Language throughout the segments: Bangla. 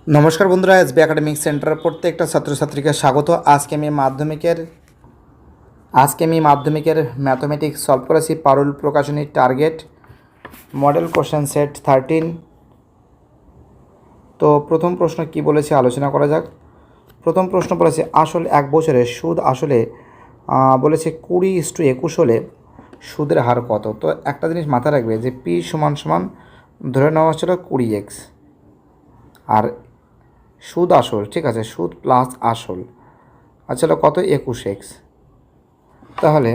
নমস্কার বন্ধুরা, এসবি একাডেমিক সেন্টারের প্রত্যেকটা ছাত্রছাত্রীকে স্বাগত। আজকে আমি মাধ্যমিকের ম্যাথমেটিক্স সলভ করেছি পারুল প্রকাশনী টার্গেট মডেল কোশ্চেন সেট 13। তো প্রথম প্রশ্ন কি বলেছে আলোচনা করা যাক। প্রথম প্রশ্ন বলেছে আসল এক বছরের সুদ আসলে বলেছে 20:21 হলে সুদের হার কত। তো একটা জিনিস মাথায় রাখবে যে পি সমান সমান ধরে নেওয়া হচ্ছিল 20x, আর সুদ আসল, ঠিক আছে, সুদ প্লাস আসল আচ্ছা কত 21x। তাহলে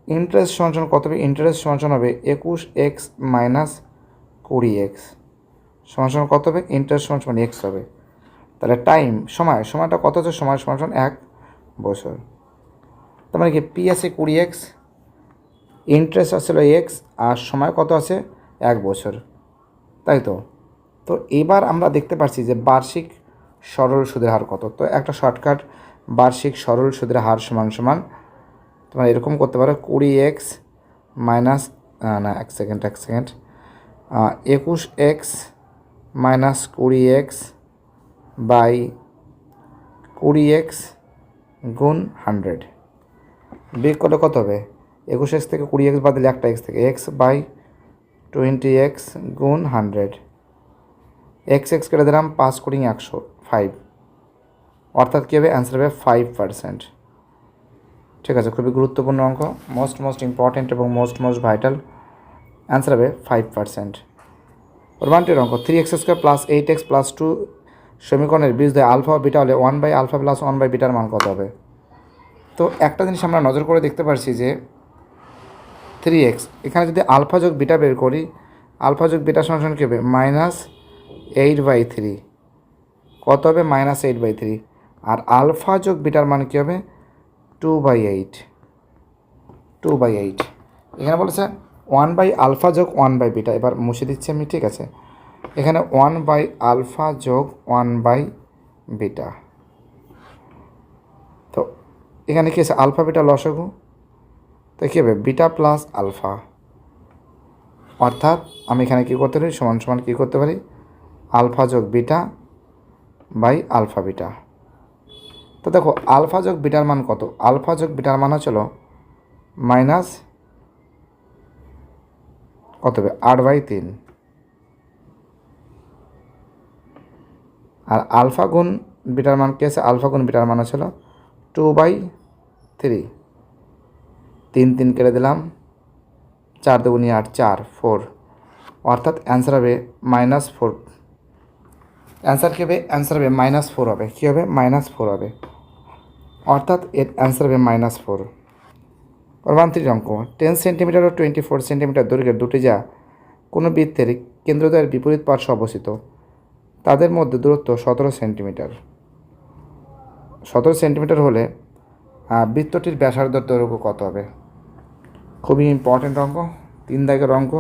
ইন্টারেস্ট সমান কত হবে, ইন্টারেস্ট সমান হবে 21x মাইনাস 20x সমান কত হবে, ইন্টারেস্ট সমান এক্স হবে। তাহলে সময়টা কত আছে, সময় সমান 1 বছর। তার মানে কি পি আছে 20x, ইন্টারেস্ট আসলে এক্স, আর সময় কত আছে 1 বছর, তাই তো। তো এবার আমরা দেখতে পাচ্ছি যে বার্ষিক সরল সুদের হার কত। তো একটা শর্টকাট, বার্ষিক সরল সুদের হার সমান তোমরা এরকম করতে পারো 20x মাইনাস না এক second 21x minus 20x by 20x গুণ 100। বিয়োগ করলে কত হবে, 21x থেকে 20x বাদ দিলে একটা এক্স থেকে এক্স বাই 20x গুণ 100। এক্স কেটে দিলাম, 5 কোটিং 100, 5, অর্থাৎ কী হবে, অ্যান্সার হবে 5%। ঠিক আছে, খুবই গুরুত্বপূর্ণ অঙ্ক, মোস্ট ইম্পর্ট্যান্ট এবং মোস্ট ভাইটাল। অ্যান্সার হবে 5%। ওয়ানটির অঙ্ক 3x² প্লাস 8x প্লাস 2 সমীকরণের বীজদ্বয় আলফা ও বিটা হলে 1/α প্লাস 1/β মান কত হবে। তো একটা জিনিস আমরা নজর করে দেখতে পাচ্ছি যে 3x, এখানে যদি আলফা যোগ বিটা বের করি, আলফা যোগ বিটা সমান কী হবে, -8/3, কত হবে, -8/3। আর আলফা যোগ বিটার মান কী হবে, 2/8। এখানে বলেছে 1/α যোগ 1/β, এবার মুছে দিচ্ছি আমি, ঠিক আছে। এখানে 1/α যোগ 1/β, তো এখানে কী আছে, আলফা বিটা লসাগু, তো কী হবে, বিটা প্লাস আলফা, অর্থাৎ আমি এখানে কী করতে পারি, সমান কী করতে পারি, আলফা যোগ বিটা বাই আলফা বিটা। তো দেখো আলফা যোগ বিটার মান কত, আলফা যোগ বিটার মান হচ্ছিল মাইনাস কত হবে, 8/3। আর আলফা গুণ বিটার মান কী আছে, আলফা গুণ বিটার মান ছিল 2/3। 3 কেটে দিলাম, 4 দুগুণে 8, 4, 4, অর্থাৎ অ্যান্সার হবে -4। অ্যান্সার কী হবে, অ্যান্সার হবে -4 হবে, কী হবে, -4 হবে, অর্থাৎ এর অ্যান্সার হবে -4। 1 অঙ্ক 10 সেন্টিমিটার ও 24 সেন্টিমিটার দৈর্ঘ্যের দুটি যা কোনো বৃত্তের কেন্দ্রদ্বয়ের বিপরীত পার্শ্বে অবস্থিত, তাদের মধ্যে দূরত্ব 17 সেন্টিমিটার। 17 সেন্টিমিটার হলে বৃত্তটির ব্যাসার্ধের দৈর্ঘ্য কত হবে। খুবই ইম্পর্ট্যান্ট অঙ্ক, 3 দাগের অঙ্ক।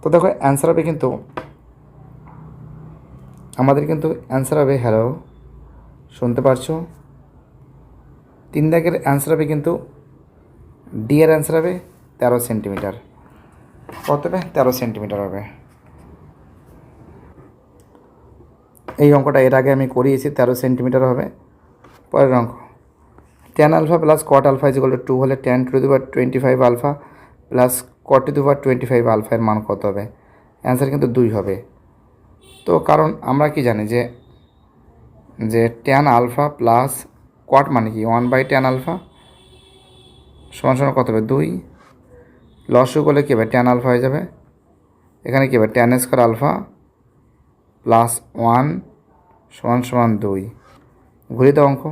তো দেখো অ্যান্সার হবে কিন্তু আমাদের কিন্তু অ্যান্সার হবে, হ্যালো শুনতে পারছো, 3 দাগের অ্যান্সার হবে কিন্তু ডি এর অ্যান্সার হবে 13 সেন্টিমিটার। কত হবে, 13 সেন্টিমিটার হবে। এই অঙ্কটা এর আগে আমি করিয়েছি, 13 সেন্টিমিটার হবে। পরের অঙ্ক tan alpha plus cot alpha = 2 হলে tan to the power 25 alpha plus cot to the power 25 alpha এর মান কত হবে। অ্যান্সার কিন্তু 2 হবে। তো কারণ আমরা কি জানি যে tan আলফা প্লাস cot মানে কি 1/tan আলফা সমান কত হবে, 2। লসও করলে কী হবে, tan আলফা হয়ে যাবে, এখানে কী হবে, tan স্কোয়ার আলফা প্লাস 1 সমান 2। ঘুরিয়ে দাও অঙ্ক,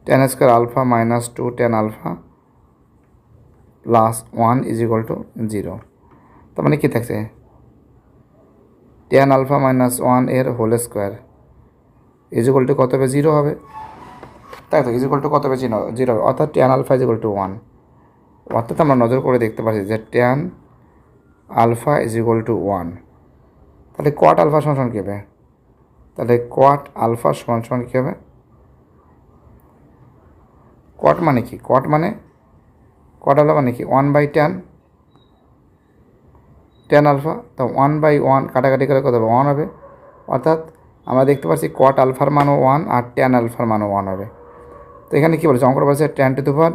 tan square alpha minus 2 tan alpha plus 1 = 0। তার মানে কী থাকছে, tan আলফা মাইনাস 1 এর হোল স্কোয়ার = কত হবে, 0 হবে, তাই তো, কত হবে, 0 হবে, অর্থাৎ tan আলফা = 1। অর্থাৎ আমরা নজর করে দেখতে পাচ্ছি যে tan আলফা = 1। তাহলে cot আলফা সমান কী হবে, তাহলে cot আলফা সমান কী হবে, cot মানে কি, cot আলফা মানে কি 1/tan টেন আলফা, তো 1/1 কাটাকাটি করে কত হবে 1 হবে। অর্থাৎ আমরা দেখতে পাচ্ছি কট আলফার মানও 1 আর টেন আলফার মানও 1 হবে। তো এখানে কী বলেছে অঙ্কটা বলেছে 10⁻,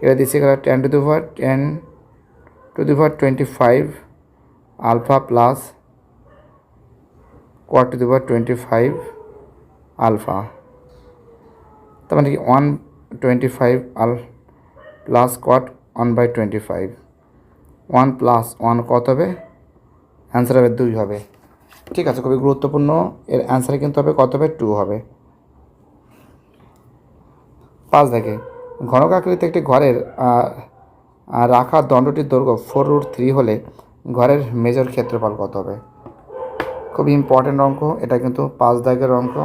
এটা দিচ্ছে 10⁻25 আলফা প্লাস cot⁻25 আলফা, তার মানে কি 125 প্লাস cot 1/25, 1 প্লাস 1 কত হবে, অ্যান্সার হবে 2 হবে। ঠিক আছে, খুবই গুরুত্বপূর্ণ, এর অ্যান্সার কিন্তু হবে কত হবে 2 হবে। 5 দেখে ঘনকাকৃতিতে একটি ঘরের রাখা দণ্ডটির দৈর্ঘ্য 4√3 হলে ঘরের মেজর ক্ষেত্রফল কত হবে। খুবই ইম্পর্টেন্ট অঙ্ক এটা, কিন্তু 5 দাগের অঙ্ক।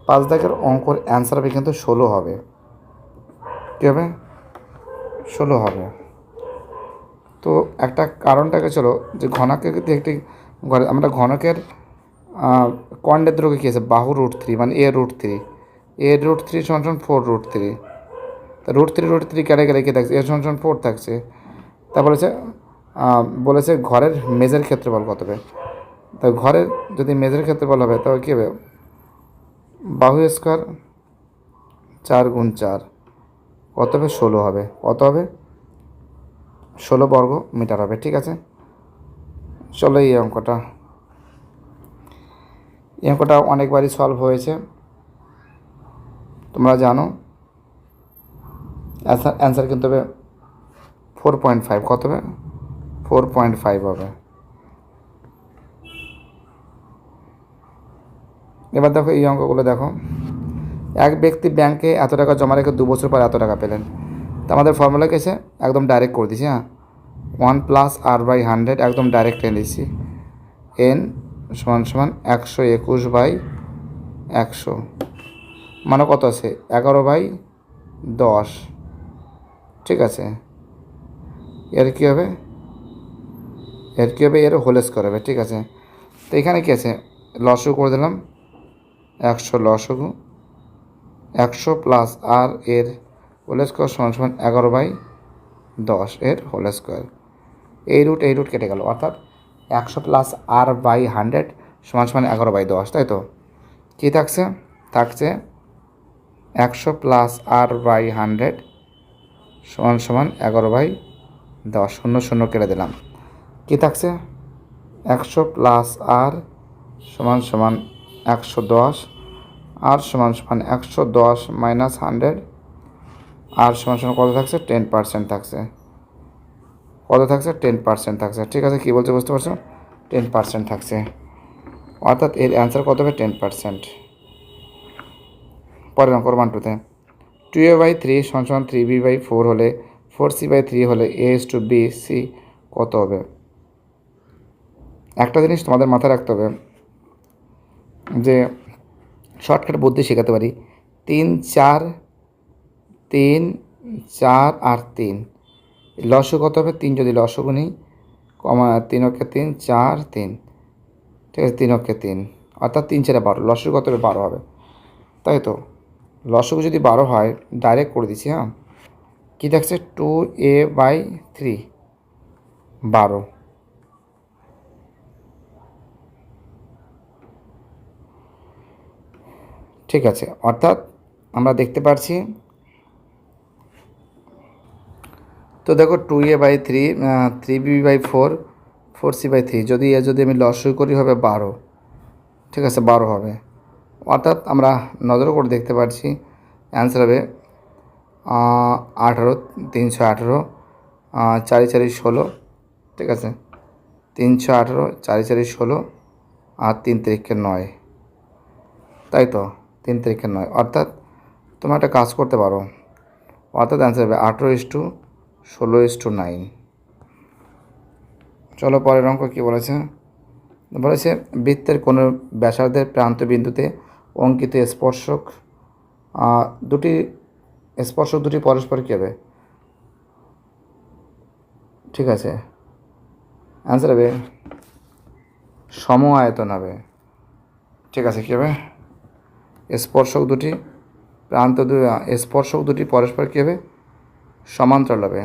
5 দাগের অঙ্কর অ্যান্সার হবে কিন্তু 16 হবে। কী হবে 16 হবে। তো একটা কারণটাকে চলো যে ঘনকাকৃতি একটি ঘরে আমরা ঘনকের কর্ণের দৈর্ঘ্য কী আছে বাহু √3 মানে a√3, a√3 = 4√3, তা √3 কেটে গেলে কী থাকছে a = 4 থাকছে। তা বলেছে ঘরের মেজের ক্ষেত্রফল কত হবে। তা ঘরের যদি মেজের ক্ষেত্রফল হবে তবে কী হবে বাহু স্কোয়ার 4 × 4 কত হবে 16 হবে। কত হবে 16 বর্গ মিটার হবে। ঠিক আছে, চলো এই অঙ্কটা অনেকবারই সলভ হয়েছে, তোমরা জানো। অ্যান্সার কিন্তু হবে 4.5, কত হবে 4.5 হবে। এবার দেখো এই অঙ্কগুলো দেখো, এক ব্যক্তি ব্যাংকে এত টাকা জমা রেখে 2 বছর পর এত টাকা পেলেন। তো আমাদের ফর্মুলা কেছে একদম ডাইরেক্ট করে দিচ্ছি, হ্যাঁ 1 + r/100 একদম ডাইরেক্ট টেনে দিচ্ছি, n = 121/100 মানে কত আছে 11/10। ঠিক আছে, এর কী হবে এর হোল স্কোয়ার হবে। ঠিক আছে, তো এখানে কী আছে লসগু করে দিলাম 100 লসগু 100 প্লাস আর এর হোল স্কোয়ার = 11/10 এর হোল স্কোয়ার। এই রুট কেটে গেল, অর্থাৎ 100 প্লাস r/100 = 11/10, তাই তো। কী থাকছে 100 প্লাস r/100 = 11/10, 0 কেটে দিলাম। কী থাকছে 100 plus r = 110, r = 110 minus 100, r = কত থাকছে 10% থাকছে। কত থাকছে 10% থাকছে। ঠিক আছে, কী বলছে বুঝতে পারছো 10% থাকছে, অর্থাৎ এর অ্যান্সার কত হবে 10%। পরের অঙ্ক 1-2তে 2a/3 = 3b/4 হলে 4c/3 হলে a/bc কত হবে। একটা জিনিস তোমাদের মাথায় রাখতে হবে যে শর্টকাট বুদ্ধি শেখাতে পারি, 3 4 3 4 আর 3 লসগু কত হবে 3, যদি লসগু নিই 3 × 3 4 3, ঠিক আছে 3 × 3 অর্থাৎ 3 4 12, লসগু কত হবে 12 হবে, তাই তো। লসগু যদি 12 হয় ডাইরেক্ট করে দিচ্ছি, হ্যাঁ কী থাকছে 2a/3 12। ঠিক আছে, অর্থাৎ আমরা দেখতে পাচ্ছি, তো দেখো 2a/3 3b/4 4c/3 যদি আমি লসগু করি হবে 12। ঠিক আছে 12 হবে, অর্থাৎ আমরা নজর করে দেখতে পাচ্ছি অ্যান্সার হবে 18 318 4 4 16। ঠিক আছে 318 4 4 16 আর 3 3 9, তাই তো 3 3 9, অর্থাৎ তোমরা একটা কাজ করতে পারো, অর্থাৎ অ্যান্সার হবে 18:16:9। চলো পরের অঙ্ক কী বলেছে বৃত্তের কোনো ব্যাসার্ধের প্রান্ত বিন্দুতে অঙ্কিত স্পর্শক দুটি পরস্পর কী হবে। ঠিক আছে, অ্যান্সার হবে সম আয়তন হবে। ঠিক আছে, কী হবে স্পর্শক দুটি পরস্পর কী হবে সমান্তরাল হবে।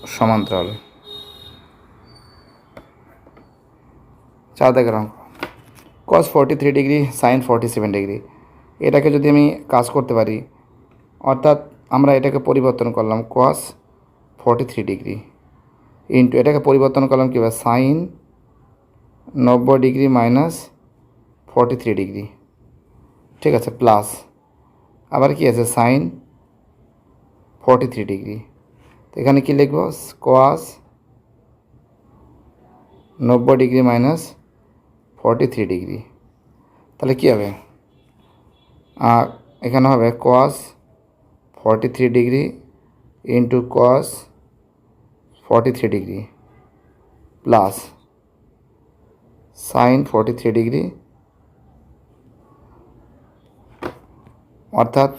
সমান্তরাল। 4 দাগের অঙ্ক, cos 43 ডিগ্রি sin 47 ডিগ্রি, এটাকে যদি আমি কাজ করতে পারি, অর্থাৎ আমরা এটাকে পরিবর্তন করলাম cos 43 ডিগ্রি ইন্টু এটাকে পরিবর্তন করলাম কীভাবে sin 90 ডিগ্রি মাইনাস 43 ডিগ্রি, ঠিক আছে, প্লাস আবার কি আছে sin 43 ডিগ্রি। তো এখানে কী লিখব cos 90 ডিগ্রি মাইনাস 43 ডিগ্রি, তাহলে কী হবে এখানে হবে cos 43 degree into cos 43 degree plus sin 43 degree, অর্থাৎ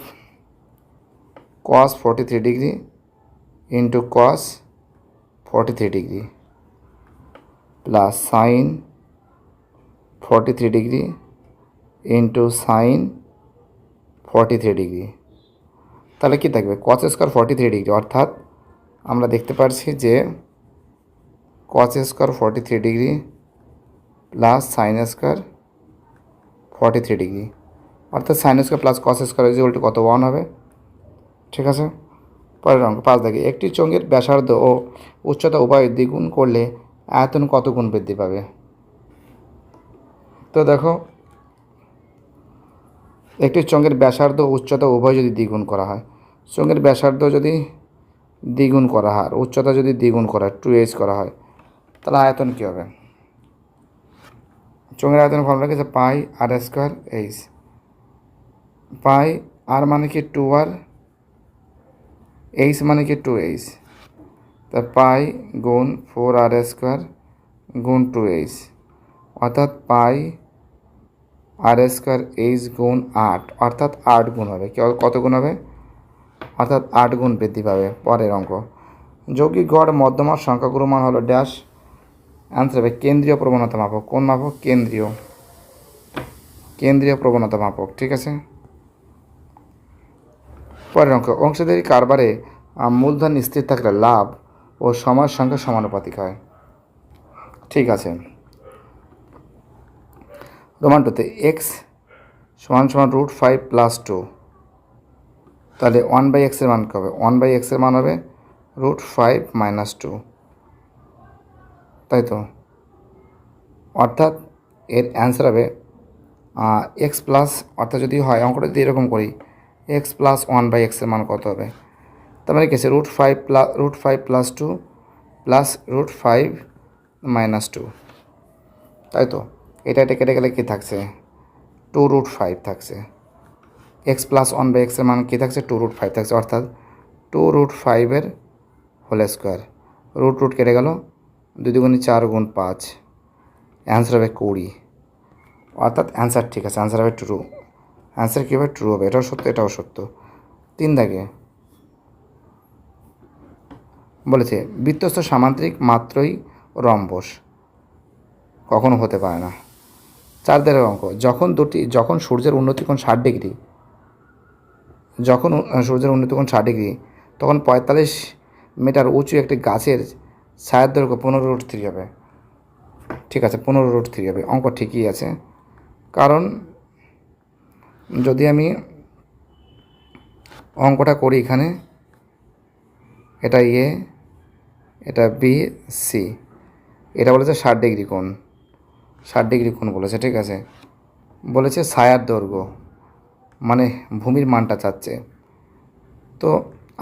cos 43 degree into cos 43 degree plus sin 43 degree into sin 43 degree, তাহলে কী থাকবে cos স্কোয়ার 43 ডিগ্রি, অর্থাৎ আমরা দেখতে পাচ্ছি যে cos square 43 degree plus sin square 43 degree, অর্থাৎ sin square plus cos square is equal to কত 1 হবে, ঠিক আছে। পরের অঙ্ক 5 দাগে, একটি চোঙের ব্যাসার্ধ ও উচ্চতা উভয় দ্বিগুণ করলে আয়তন কত গুণ বৃদ্ধি পাবে। তো দেখো একটি চোঙের ব্যাসার্ধ উচ্চতা উভয় যদি দ্বিগুণ করা হয়, চোঙের ব্যাসার্ধ যদি দ্বিগুণ করা হয় আর উচ্চতা যদি দ্বিগুণ করা হয় 2h করা হয়, তাহলে আয়তন কী হবে। চোঙের আয়তন ফর্মুলা কি আছে পাই আর স্কোয়ার এইচ, পাই আর মানে কি 2r, এইচ মানে কি 2h, তা পাই গুণ 4r স্কোয়ার গুণ 2h, অর্থাৎ পাই আর স্কোয়ার এইচ গুণ 8, অর্থাৎ 8 গুণ হবে, কত গুণ হবে, অর্থাৎ 8 গুণ বৃদ্ধি পাবে। পরের অঙ্ক, যৌগিক গড় মধ্যমার সংখ্যাগুলোর মান হলো ড্যাশ, অ্যান্সার হবে কেন্দ্রীয় প্রবণতা মাপক। কোন মাপক, কেন্দ্রীয় প্রবণতা মাপক, ঠিক আছে। পরের অঙ্ক, অংশীদারি কারবারে মূলধন স্থির থাকলে লাভ ও সময়ের সংখ্যা সমানুপাতিক হয়, ঠিক আছে। রোমান 2তে এক্স সমান সমান √5 + 2, তাহলে 1/x এর মান কী হবে, 1/x এর মান হবে √5 - 2, তাই তো, অর্থাৎ এর অ্যান্সার হবে এক্স প্লাস, অর্থাৎ যদি হয় অঙ্কটা যদি এরকম করি x প্লাস 1/x এর মান কত হবে, তার মানে কি আছে √5 + 2 প্লাস √5 - 2, তাই তো, এটা কেটে গেলে কী থাকছে 2√5 থাকছে, x প্লাস 1/x এর মান কী থাকছে 2√5 থাকছে, অর্থাৎ 2√5 এর হোল স্কোয়ার, √√ কেটে গেল, 2 × 2 = 4 × 5, অ্যান্সার হবে 20, অর্থাৎ অ্যান্সার ঠিক আছে, অ্যান্সার হবে ট্রু, অ্যান্সার কী হবে ট্রু হবে, এটাও সত্য এটাও সত্য। 3 দাগে বলেছে বৃত্তস্থ সামান্তরিক মাত্রই রম্বস, কখনো হতে পারে না। 4 দাগের অঙ্ক, যখন সূর্যের উন্নতিকোণ 60 ডিগ্রি, তখন 45 মিটার উঁচু একটি গাছের ছায়ার দৈর্ঘ্য 15√3 হবে, ঠিক আছে, 15√3 হবে, অঙ্ক ঠিকই আছে। কারণ যদি আমি অঙ্কটা করি এখানে, এটা এ, এটা বি, সি, এটা বলেছে 60 ডিগ্রি কোণ, 60 ডিগ্রি কোণ বলেছে, ঠিক আছে, বলেছে ছায়ার দৈর্ঘ্য মানে ভূমির মানটা চাচ্ছে, তো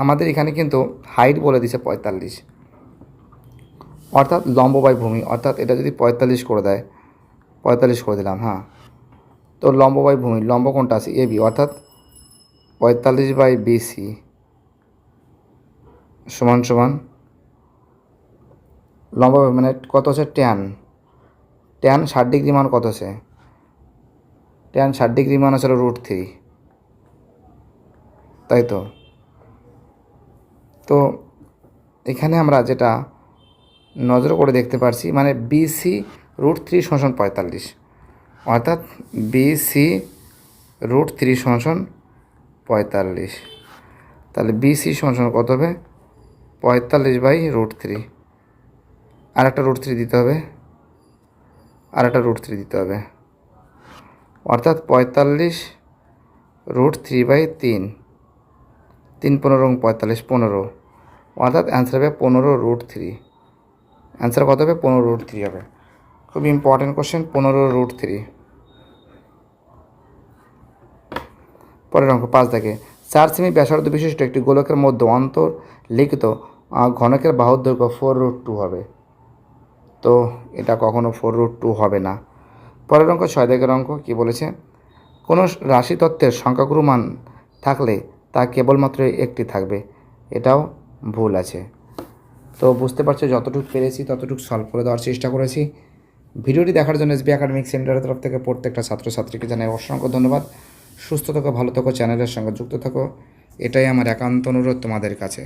আমাদের এখানে কিন্তু হাইট বলে দিছে 45, অর্থাৎ লম্ব বাই ভূমি, অর্থাৎ এটা যদি 45 করে দেয়, 45 করে দিলাম, হ্যাঁ, তো লম্ব বাই ভূমি, লম্ব কোনটা আছে এবি, অর্থাৎ 45/BC সমান সমান লম্ব মানে কত আছে ট্যান 60 ডিগ্রি মান কত আছে, ট্যান 60 ডিগ্রি মান আছে √3, তাই তো। তো এখানে আমরা যেটা নজর করে দেখতে পারছি, মানে বিসি √3 = 45, অর্থাৎ বিসি √3 = 45, তাহলে বিসি = কত হবে 45/√3, আর একটা √3 দিতে হবে, আর একটা √3 দিতে হবে, অর্থাৎ 45√3/3, 3 15 45, 15, অর্থাৎ অ্যান্সার হবে 15√3। অ্যান্সার কত হবে? 15√3 হবে। খুব ইম্পর্ট্যান্ট কোশ্চেন, 15√3। পরের অঙ্ক 5 দেখে 4 সেমি ব্যাসার্ধ বিশিষ্ট একটি গোলকের মধ্যে অন্তর্লিখিত ঘনকের বাহুর দৈর্ঘ্য 4√2 হবে। তো এটা কখনো 4√2 হবে না। পরের অঙ্ক 6 দাগের অঙ্ক কী বলেছে? কোনো রাশি তত্ত্বের সংখ্যাগুরু মান থাকলে তা কেবলমাত্র একটি থাকবে, এটাও ভুল আছে। তো বুঝতে পারছো, যতটুকু পেরেছি ততটুকু সলভ করে দেওয়ার চেষ্টা করেছি। ভিডিওটি দেখার জন্য এসবি একাডেমিক সেন্টারের তরফ থেকে প্রত্যেকটা ছাত্রছাত্রীকে জানাই অসংখ্য ধন্যবাদ। সুস্থ থাকো, ভালো থাকো, চ্যানেলের সঙ্গে যুক্ত থাকো, এটাই আমার একান্ত অনুরোধ তোমাদের কাছে।